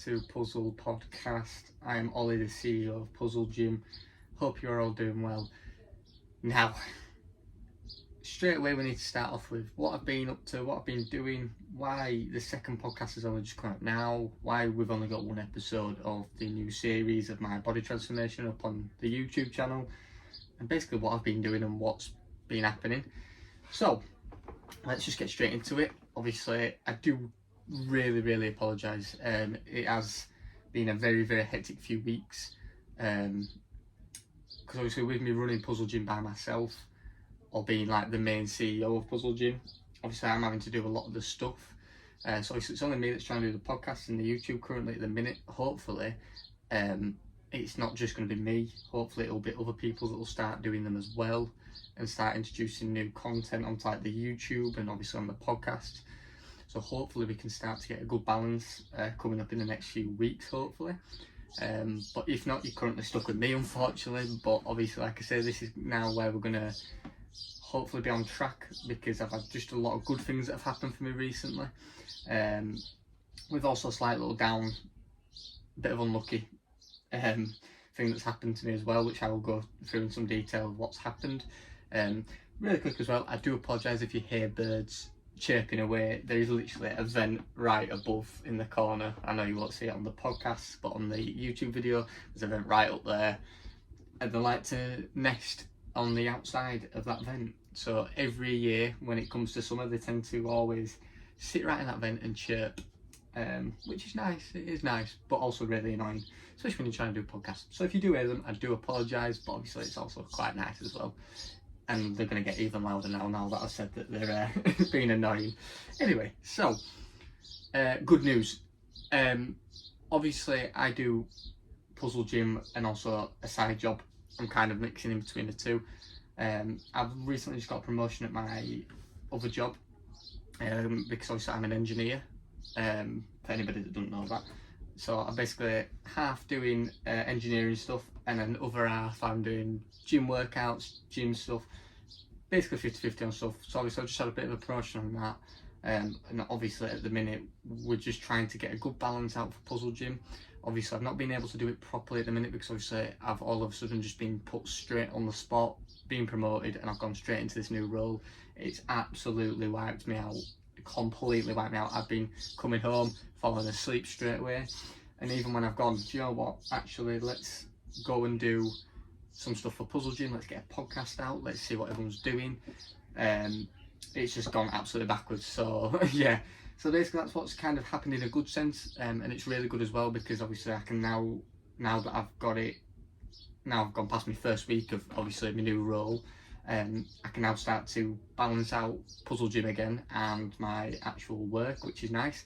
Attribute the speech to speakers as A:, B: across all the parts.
A: to Puzzle Podcast. I am Ollie, the CEO of Puzzle Gym. Hope you're all doing well. Now, straight away we need to start off with what I've been up to, what I've been doing, why the second podcast has only just come out now, why we've only got one episode of the new series of my body transformation up on the YouTube channel, and basically what I've been doing and what's been happening. So, let's just get straight into it. Obviously, I do really apologise. It has been a very hectic few weeks. Because obviously with me running Puzzle Gym by myself, or being like the main CEO of Puzzle Gym, obviously I'm having to do a lot of the stuff. So it's only me that's trying to do the podcast and the YouTube currently at the minute. Hopefully, it's not just going to be me. Hopefully it'll be other people that will start doing them as well and start introducing new content onto like the YouTube and obviously on the podcast. So hopefully we can start to get a good balance coming up in the next few weeks, hopefully. But if not, you're currently stuck with me, unfortunately. But obviously, like I say, this is now where we're going to hopefully be on track, because I've had just a lot of good things that have happened for me recently. With also a slight little down, bit of unlucky thing that's happened to me as well, which I will go through in some detail of what's happened. Really quick as well, I do apologise if you hear birds chirping away. There is literally a vent right above in the corner. I know you won't see it on the podcast, but on the YouTube video there's a vent right up there, and they like to nest on the outside of that vent. So every year when it comes to summer, they tend to always sit right in that vent and chirp, which is nice. It is nice, but also really annoying, especially when you're trying to do a podcast. So if you do hear them, I do apologise, but obviously it's also quite nice as well. And they're going to get even louder now that I've said that they're being annoying. Anyway, so, good news. Obviously, I do Puzzle Gym and also a side job. I'm kind of mixing in between the two. I've recently just got a promotion at my other job, because obviously I'm an engineer, for anybody that doesn't know that. So I'm basically half doing engineering stuff, and then the other half I'm doing gym workouts, gym stuff, basically 50-50 on stuff. So obviously I've just had a bit of a promotion on that, and obviously at the minute we're just trying to get a good balance out for Puzzle Gym. Obviously I've not been able to do it properly at the minute, because obviously I've all of a sudden just been put straight on the spot, being promoted, and I've gone straight into this new role. It's absolutely wiped me out, completely wiped me out. I've been coming home, falling asleep straight away, and even when I've gone, do you know what, actually let's go and do some stuff for Puzzle Gym, let's get a podcast out, let's see what everyone's doing, it's just gone absolutely backwards. So yeah, so basically that's what's kind of happened in a good sense, and it's really good as well, because obviously I can now that I've got it, now I've gone past my first week of obviously my new role, I can now start to balance out Puzzle Gym again and my actual work, which is nice.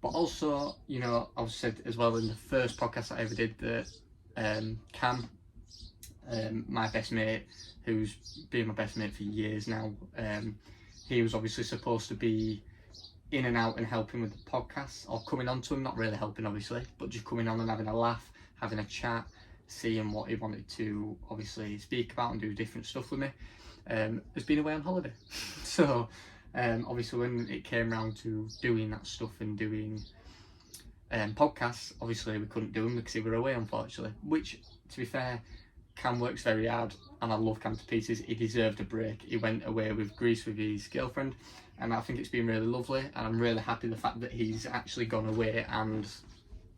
A: But also, you know, I've said as well in the first podcast that I ever did that Cam, my best mate, who's been my best mate for years now, he was obviously supposed to be in and out and helping with the podcast, or coming on to him, not really helping obviously, but just coming on and having a laugh, having a chat, seeing what he wanted to obviously speak about and do different stuff with me. Has been away on holiday. So obviously when it came around to doing that stuff and doing podcasts, obviously we couldn't do them because he were away, unfortunately, which, to be fair, Cam works very hard and I love Cam to pieces. He deserved a break. He went away with Greece with his girlfriend, and I think it's been really lovely, and I'm really happy the fact that he's actually gone away and,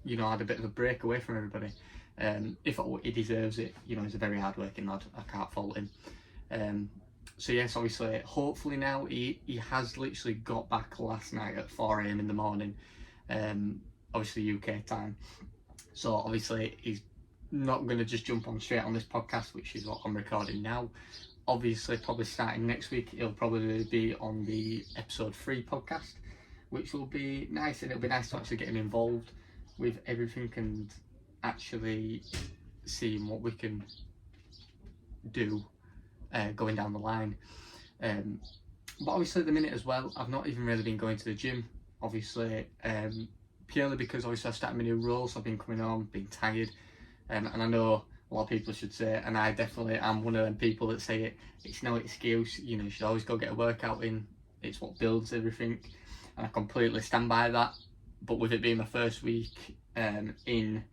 A: you know, had a bit of a break away from everybody. If he deserves it, you know, he's a very hard working lad, I can't fault him. So yes, obviously, hopefully now he has literally got back last night at 4 AM in the morning, obviously UK time. So obviously he's not going to just jump on straight on this podcast, which is what I'm recording now. Obviously, probably starting next week, he'll probably be on the episode 3 podcast, which will be nice, and it'll be nice to actually get him involved with everything and actually seeing what we can do going down the line. But obviously at the minute as well, I've not even really been going to the gym, obviously, purely because obviously I started my new role, so I've been coming home, being tired, and I know a lot of people should say, and I definitely am one of them people that say it's no excuse, you know, you should always go get a workout in, it's what builds everything, and I completely stand by that. but with it being my first week in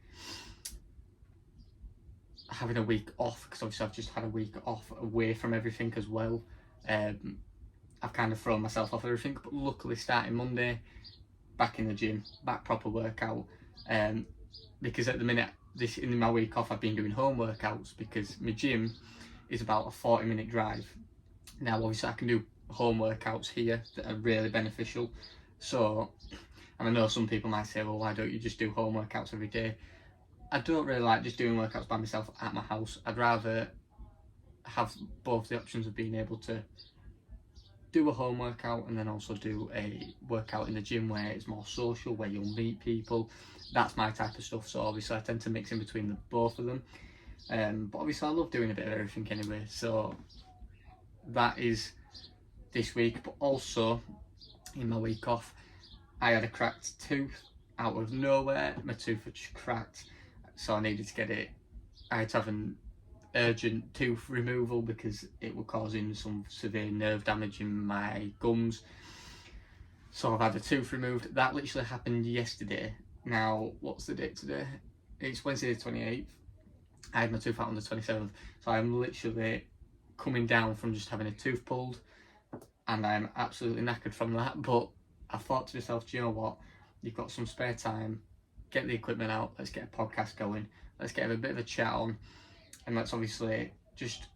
A: having a week off, because obviously I've just had a week off away from everything as well, I've kind of thrown myself off everything. But luckily, starting Monday, back in the gym, back proper workout, because at the minute, in my week off, I've been doing home workouts because my gym is about a 40-minute drive. Now obviously I can do home workouts here that are really beneficial, so, and I know some people might say, well, why don't you just do home workouts every day? I don't really like just doing workouts by myself at my house. I'd rather have both the options of being able to do a home workout and then also do a workout in the gym where it's more social, where you'll meet people. That's my type of stuff, so obviously I tend to mix in between both of them. But obviously I love doing a bit of everything anyway, so that is this week. But also in my week off, I had a cracked tooth out of nowhere. My tooth had cracked, so I needed to get it. I had to have an urgent tooth removal because it was causing some severe nerve damage in my gums. So I've had a tooth removed. That literally happened yesterday. Now, what's the date today? It's Wednesday the 28th. I had my tooth out on the 27th. So I'm literally coming down from just having a tooth pulled, and I'm absolutely knackered from that. But I thought to myself, do you know what? You've got some spare time. Get the equipment out. Let's get a podcast going. Let's get a bit of a chat on. And let's obviously just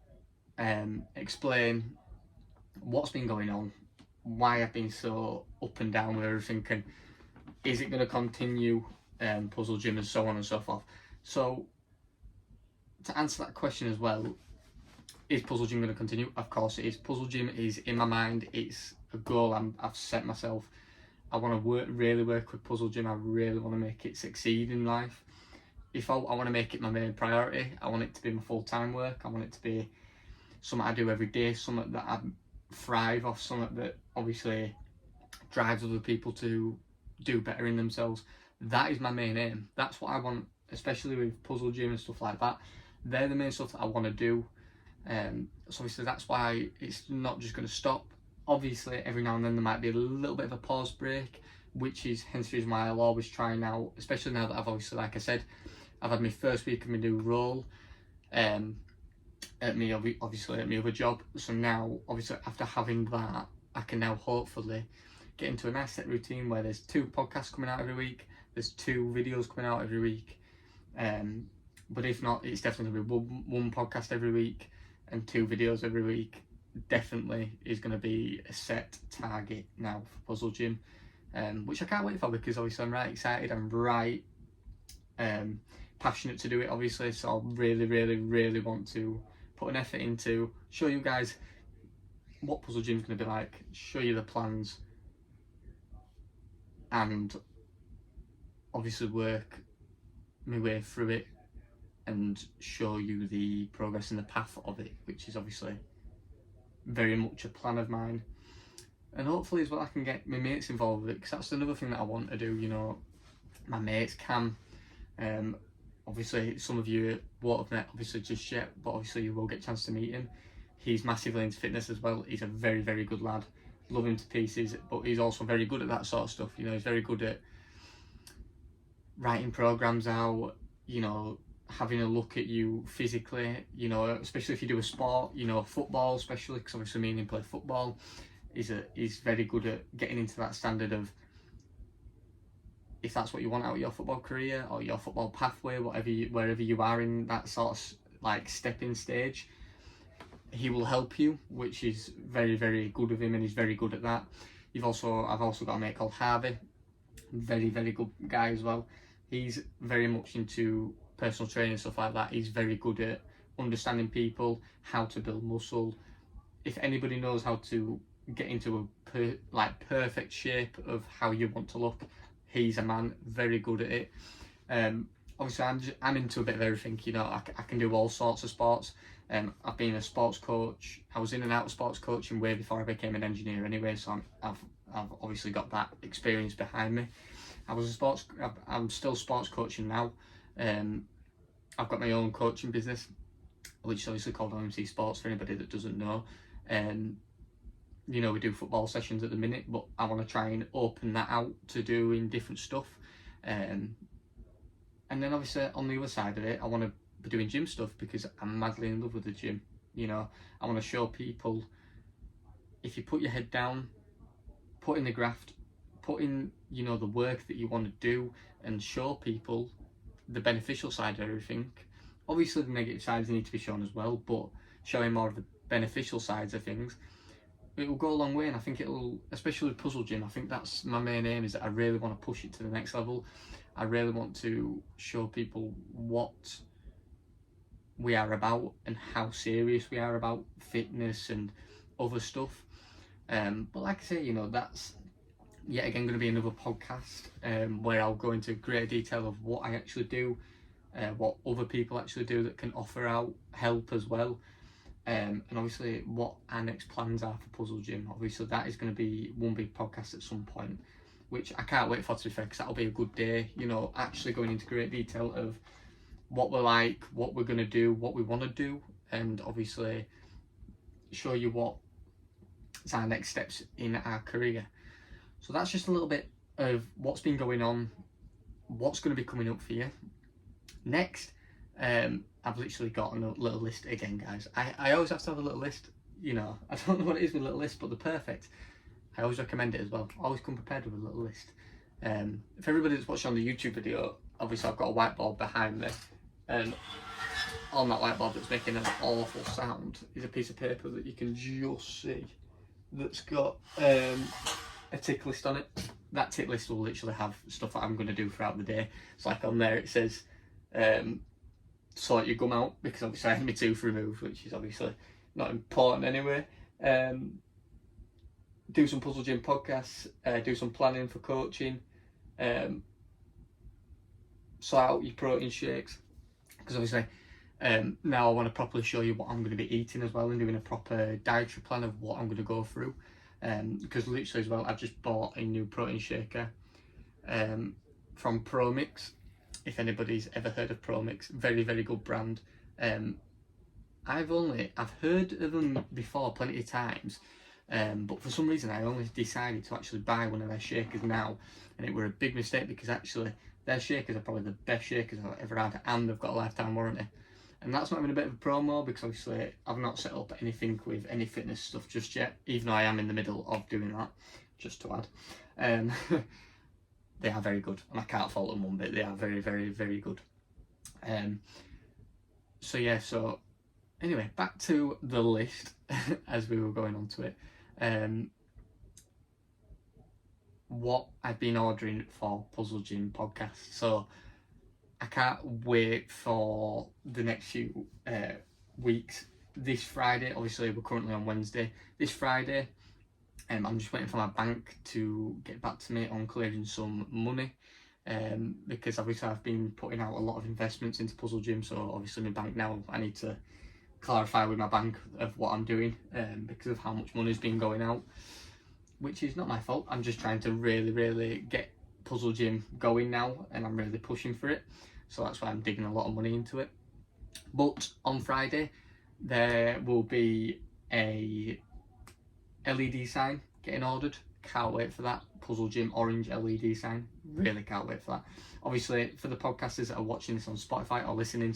A: explain what's been going on, why I've been so up and down with everything, and is it going to continue, Puzzle Gym and so on and so forth. So to answer that question as well, is Puzzle Gym going to continue? Of course it is. Puzzle Gym is in my mind. It's a goal I've set myself. I want to really work with Puzzle Gym. I really want to make it succeed in life. If I want to make it my main priority, I want it to be my full-time work. I want it to be something I do every day, something that I thrive off, something that obviously drives other people to do better in themselves. That is my main aim. That's what I want, especially with Puzzle Gym and stuff like that. They're the main stuff that I want to do. So obviously that's why it's not just going to stop. Obviously every now and then there might be a little bit of a pause break, which is hence the reason why I'll always try now, especially now that I've obviously, like I said, I've had my first week of my new role at me obviously at my other job. So now obviously after having that, I can now hopefully get into a nice set routine where there's 2 podcasts coming out every week, there's 2 videos coming out every week. But if not, it's definitely going to be one podcast every week and 2 videos every week. Definitely is going to be a set target now for Puzzle Gym, which I can't wait for, because obviously I'm right excited, I'm right passionate to do it obviously, so I really want to put an effort into show you guys what Puzzle Gym's going to be like, show you the plans, and obviously work my way through it and show you the progress and the path of it, which is obviously very much a plan of mine. And hopefully as well I can get my mates involved with it, because that's another thing that I want to do. You know, my mates Cam, obviously some of you won't have met obviously just yet, but obviously you will get a chance to meet him. He's massively into fitness as well. He's a very good lad, love him to pieces, but he's also very good at that sort of stuff. You know, he's very good at writing programs out, you know, having a look at you physically, you know, especially if you do a sport, you know, football especially, because obviously me and him play football. He's very good at getting into that standard of, if that's what you want out of your football career or your football pathway, wherever you are in that sort of like stepping stage, he will help you, which is very good of him, and he's very good at that. I've also got a mate called Harvey, very good guy as well. He's very much into personal training and stuff like that. He's very good at understanding people, how to build muscle. If anybody knows how to get into a perfect shape of how you want to look, he's a man, very good at it. Obviously I'm into a bit of everything, you know. I can do all sorts of sports. I've been a sports coach. I was in and out of sports coaching way before I became an engineer anyway, so I've obviously got that experience behind me. I'm still sports coaching now. I've got my own coaching business, which is obviously called OMC Sports for anybody that doesn't know. we do football sessions at the minute, but I want to try and open that out to doing different stuff. And then obviously on the other side of it, I want to be doing gym stuff because I'm madly in love with the gym. I want to show people, if you put your head down, put in the graft, put in the work that you want to do, and show people the beneficial side of everything. Obviously the negative sides need to be shown as well, but showing more of the beneficial sides of things, it will go a long way. And I think it'll, especially with Puzzle Gym, I think that's my main aim, is that I really want to push it to the next level. I really want to show people what we are about and how serious we are about fitness and other stuff. But like I say, that's yet again going to be another podcast where I'll go into great detail of what I actually do, what other people actually do that can offer out help as well, and obviously what our next plans are for Puzzle Gym. Obviously that is going to be one big podcast at some point, which I can't wait for, to be fair, because that'll be a good day, actually going into great detail of what we're like, what we're going to do, what we want to do, and obviously show you what's our next steps in our career. So that's just a little bit of what's been going on, what's going to be coming up for you. Next, I've literally got a little list again, guys. I always have to have a little list, I don't know what it is with a little list, but they're perfect. I always recommend it as well. Always come prepared with a little list. If everybody that's watching on the YouTube video, obviously I've got a whiteboard behind me, and on that whiteboard that's making an awful sound is a piece of paper that you can just see that's got a tick list on it. That tick list will literally have stuff that I'm going to do throughout the day. It's like on there it says sort your gum out, because obviously I had my tooth removed, which is obviously not important anyway. Do some Puzzle Gym podcasts, do some planning for coaching, sort out your protein shakes, because obviously now I want to properly show you what I'm going to be eating as well, and doing a proper dietary plan of what I'm going to go through. Because literally as well, I've just bought a new protein shaker from ProMix. If anybody's ever heard of ProMix, very, very good brand. I've heard of them before plenty of times, but for some reason I only decided to actually buy one of their shakers now, and it were a big mistake, because actually their shakers are probably the best shakers I've ever had, and they've got a lifetime warranty. And that's not even a bit of a promo, because obviously I've not set up anything with any fitness stuff just yet, even though I am in the middle of doing that, just to add. They are very good, and I can't fault them one bit. They are very, very, very good. So anyway, back to the list as we were going on to it. What I've been ordering for Puzzle Gym podcast. So I can't wait for the next few weeks. This Friday, obviously we're currently on Wednesday. This Friday, I'm just waiting for my bank to get back to me on clearing some money, because obviously I've been putting out a lot of investments into Puzzle Gym. So obviously my bank now, I need to clarify with my bank of what I'm doing, because of how much money's been going out, which is not my fault. I'm just trying to really, really get Puzzle Gym going now, and I'm really pushing for it. So that's why I'm digging a lot of money into it. But on Friday, there will be a LED sign getting ordered. Can't wait for that. Puzzle Gym orange LED sign. Really can't wait for that. Obviously, for the podcasters that are watching this on Spotify, or listening,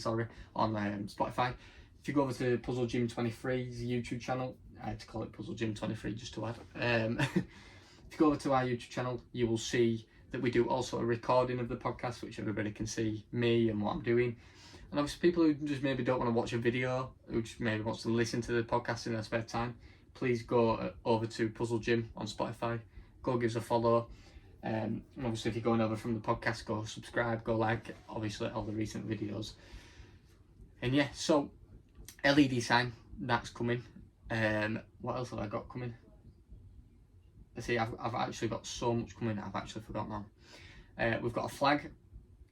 A: on Spotify, if you go over to Puzzle Gym 23's YouTube channel, I had to call it Puzzle Gym 23 just to add. If you go over to our YouTube channel, you will see that we do also a recording of the podcast, which everybody can see me and what I'm doing. And obviously people who just maybe don't want to watch a video, who just maybe wants to listen to the podcast in their spare time, please go over to Puzzle Gym on Spotify, go give us a follow. And obviously if you're going over from the podcast, go subscribe, go like, obviously all the recent videos. And yeah, so LED sign, that's coming. What else have I got coming? Let's see, I've actually got so much coming that I've actually forgotten now. We've got a flag,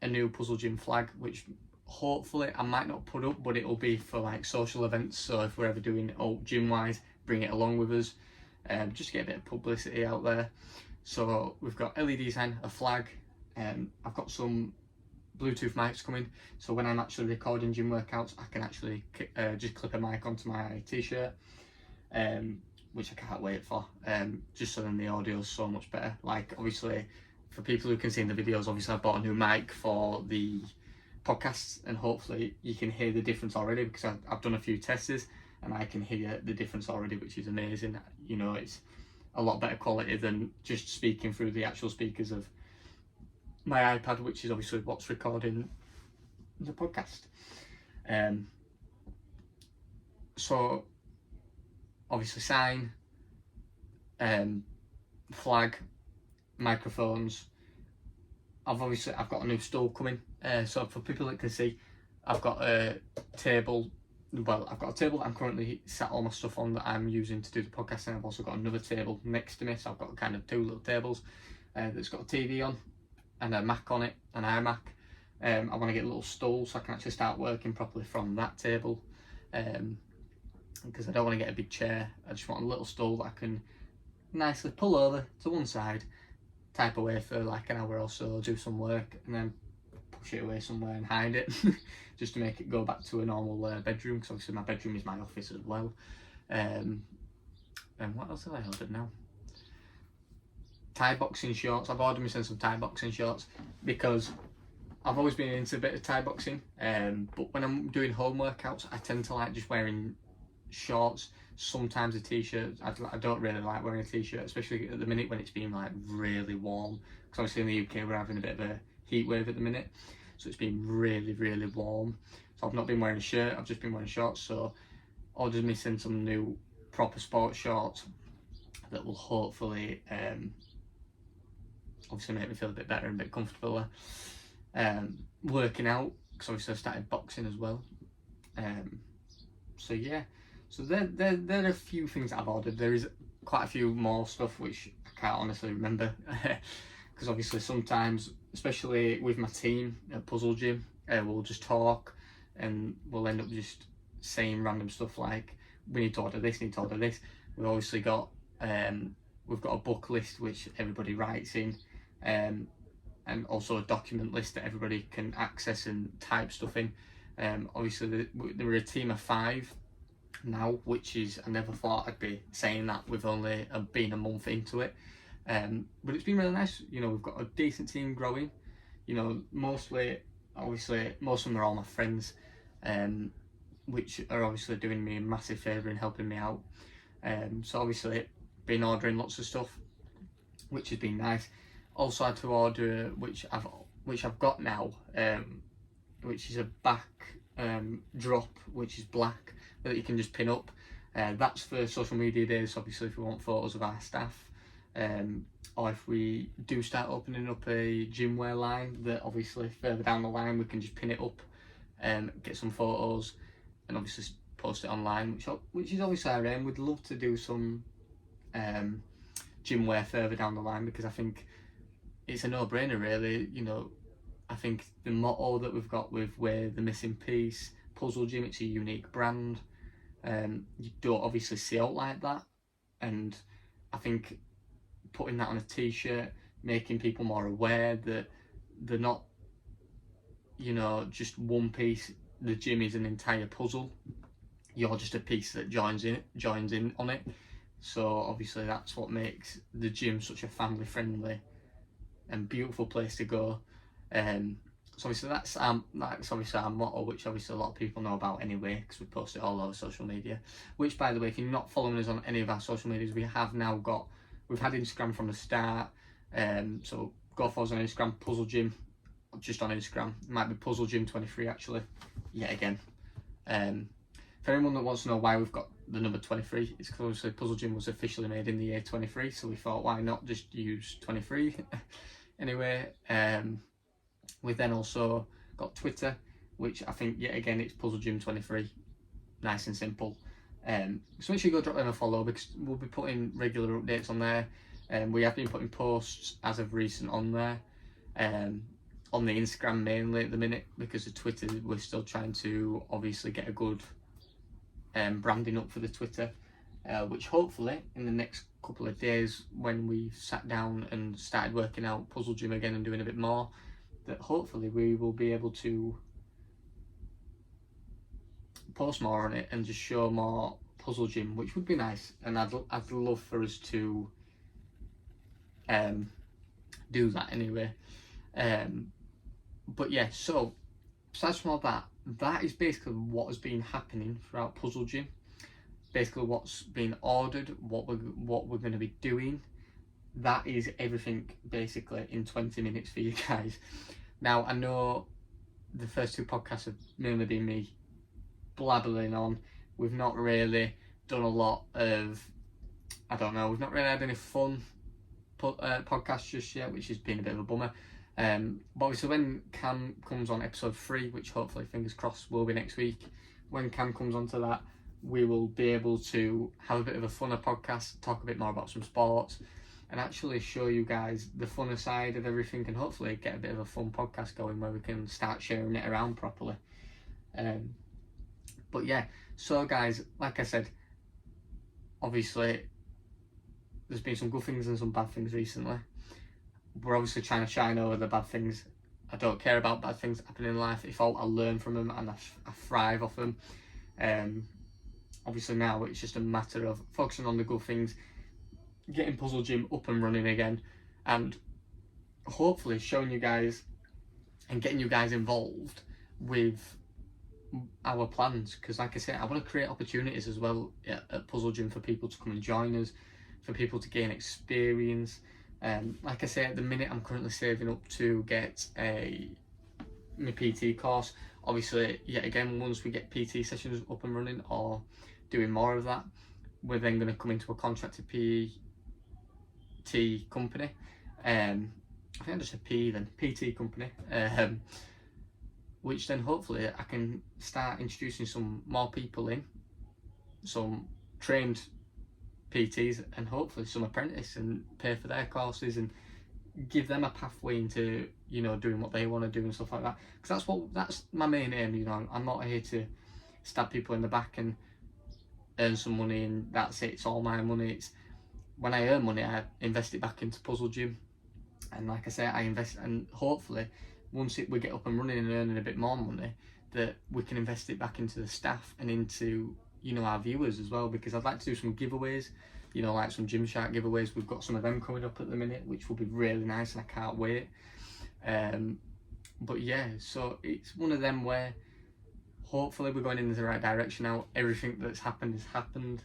A: a new Puzzle Gym flag, which hopefully I might not put up, but it'll be for like social events. So if we're ever doing it gym wise, bring it along with us, just get a bit of publicity out there. So we've got LED sign, a flag, I've got some Bluetooth mics coming, so when I'm actually recording gym workouts, I can actually just clip a mic onto my t-shirt. which I can't wait for. Just so then the audio is so much better. Like, obviously, for people who can see in the videos, obviously I bought a new mic for the podcasts, and hopefully you can hear the difference already, because I've done a few tests and I can hear the difference already, which is amazing. You know, it's a lot better quality than just speaking through the actual speakers of my iPad, which is obviously what's recording the podcast. So obviously sign, flag, microphones. I've got a new stool coming. So for people that can see, I've got a table. Well, I've got a table that I'm currently sat all my stuff on that I'm using to do the podcast, and I've also got another table next to me. So I've got kind of two little tables that's got a TV on and a Mac on it, an iMac. I want to get a little stool so I can actually start working properly from that table, because I don't want to get a big chair. I just want a little stool that I can nicely pull over to one side, type away for like an hour or so, do some work, and then push it away somewhere and hide it just to make it go back to a normal bedroom, because obviously my bedroom is my office as well. And what else have I ordered now? Thai boxing shorts. I've ordered myself some Thai boxing shorts because I've always been into a bit of Thai boxing, but when I'm doing home workouts I tend to like just wearing shorts, sometimes a t-shirt. I don't really like wearing a t-shirt, especially at the minute when it's been like really warm, because obviously in the UK we're having a bit of a heat wave at the minute, so it's been really warm. So I've not been wearing a shirt, I've just been wearing shorts. So ordered me some new proper sports shorts that will hopefully obviously make me feel a bit better and a bit comfortable working out, because obviously I started boxing as well. So yeah, so there are a few things that I've ordered. There is quite a few more stuff which I can't honestly remember because obviously sometimes, especially with my team at Puzzle Gym, we'll just talk and we'll end up just saying random stuff like, we need to order this, need to order this. We've obviously got we've got a book list which everybody writes in, and also a document list that everybody can access and type stuff in. Obviously we're a team of 5 now, which is, I never thought I'd be saying that with only been a month into it, but it's been really nice. You know, we've got a decent team growing. You know, mostly, obviously, most of them are all my friends, which are obviously doing me a massive favour and helping me out. So obviously, been ordering lots of stuff, which has been nice. Also had to order, which I've got now, which is a back drop, which is black, that you can just pin up. That's for social media days, obviously, if we want photos of our staff, or if we do start opening up a gym wear line, that obviously further down the line we can just pin it up, get some photos, and obviously post it online, which is obviously our aim. We'd love to do some gym wear further down the line, because I think it's a no-brainer really. You know, I think the motto that we've got with "We're the missing piece," Puzzle Gym, it's a unique brand. You don't obviously see out like that, and I think putting that on a t-shirt, making people more aware that they're not, you know, just one piece. The gym is an entire puzzle. You're just a piece that joins in on it. So obviously that's what makes the gym such a family friendly and beautiful place to go. So obviously that's obviously our motto, which obviously a lot of people know about anyway, because we post it all over social media. Which, by the way, if you're not following us on any of our social medias, we've had Instagram from the start. So go follow us on Instagram, Puzzle Gym, just on Instagram. It might be Puzzle Gym 23 actually, yet again. For anyone that wants to know why we've got the number 23, it's because obviously Puzzle Gym was officially made in the year 23, so we thought, why not just use 23? Anyway, we've then also got Twitter, which I think, yet again, it's Puzzle Gym 23, nice and simple. So make sure you go drop them a follow, because we'll be putting regular updates on there. We have been putting posts as of recent on there, on the Instagram mainly at the minute, because the Twitter, we're still trying to obviously get a good branding up for the Twitter, which hopefully in the next couple of days, when we've sat down and started working out Puzzle Gym again and doing a bit more, that hopefully we will be able to post more on it and just show more Puzzle Gym, which would be nice, and I'd love for us to do that anyway. But yeah, so besides from all that, that is basically what has been happening throughout Puzzle Gym. Basically what's been ordered, what we're going to be doing. That is everything basically in 20 minutes for you guys. Now, I know the first two podcasts have mainly been me blabbering on. We've not really done a lot of, we've not really had any fun podcasts just yet, which has been a bit of a bummer. But obviously when Cam comes on episode 3, which hopefully, fingers crossed, will be next week, when Cam comes onto that, we will be able to have a bit of a funner podcast, talk a bit more about some sports, and actually show you guys the funner side of everything, and hopefully get a bit of a fun podcast going where we can start sharing it around properly. But yeah, so guys, like I said, obviously there's been some good things and some bad things recently. We're obviously trying to shine over the bad things. I don't care about bad things happening in life. If I learn from them and I thrive off them. Obviously now it's just a matter of focusing on the good things, getting Puzzle Gym up and running again, and hopefully showing you guys and getting you guys involved with our plans, because like I say, I want to create opportunities as well at Puzzle Gym for people to come and join us, for people to gain experience. Like I say, at the minute I'm currently saving up to get my PT course. Obviously, yet again, once we get PT sessions up and running or doing more of that, we're then going to come into a contracted PT company. I think I just said PE then, PT company. Which then hopefully I can start introducing some more people in, some trained PTs, and hopefully some apprentices, and pay for their courses and give them a pathway into, you know, doing what they want to do and stuff like that. Because that's my main aim. You know, I'm not here to stab people in the back and earn some money and that's it. It's all my money. It's when I earn money, I invest it back into Puzzle Gym, and like I say, I invest, and hopefully once we get up and running and earning a bit more money, that we can invest it back into the staff and into, you know, our viewers as well, because I'd like to do some giveaways, you know, like some Gymshark giveaways. We've got some of them coming up at the minute, which will be really nice, and I can't wait. But yeah, so it's one of them where hopefully we're going in the right direction now. Everything that's happened has happened.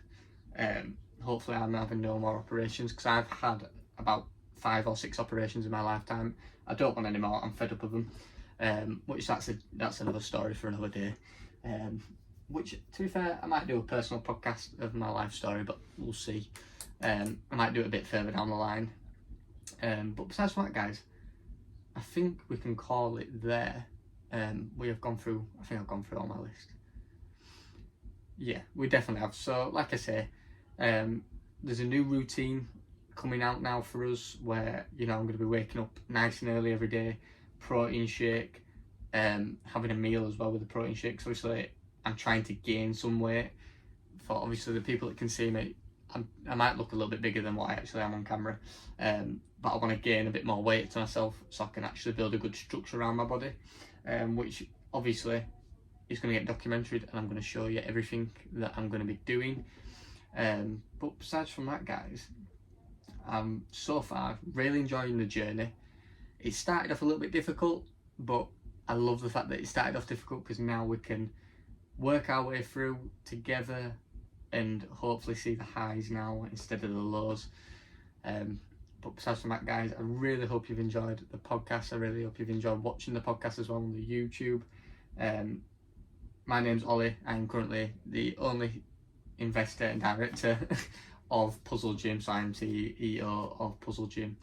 A: Hopefully I'm having no more operations, because I've had about 5 or 6 operations in my lifetime. I don't want any more. I'm fed up of them. Which that's another story for another day. Which, to be fair, I might do a personal podcast of my life story, but we'll see. I might do it a bit further down the line. But besides that, guys, I think we can call it there. I think I've gone through all my list. Yeah, we definitely have. So, like I say, there's a new routine coming out now for us where, you know, I'm going to be waking up nice and early every day, protein shake, having a meal as well with the protein shake. So obviously I'm trying to gain some weight. For obviously the people that can see me, I might look a little bit bigger than what I actually am on camera, but I want to gain a bit more weight to myself so I can actually build a good structure around my body, which obviously is going to get documented, and I'm going to show you everything that I'm going to be doing. But besides from that, guys, I'm so far really enjoying the journey. It started off a little bit difficult, but I love the fact that it started off difficult, because now we can work our way through together and hopefully see the highs now instead of the lows. But besides from that, guys, I really hope you've enjoyed the podcast. I really hope you've enjoyed watching the podcast as well on the YouTube. My name's Ollie. I'm currently the only investor and director of Puzzle Gym, so I'm CEO of Puzzle Gym.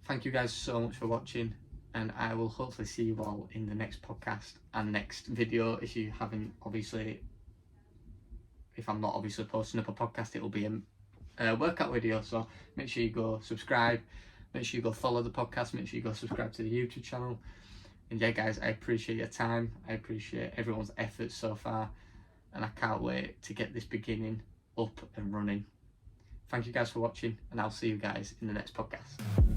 A: Thank you guys so much for watching, and I will hopefully see you all in the next podcast and next video. If I'm not obviously posting up a podcast, it will be a workout video, so make sure you go subscribe, make sure you go follow the podcast, make sure you go subscribe to the YouTube channel. And yeah, guys, I appreciate your time, I appreciate everyone's efforts so far, and I can't wait to get this beginning up and running. Thank you guys for watching, and I'll see you guys in the next podcast.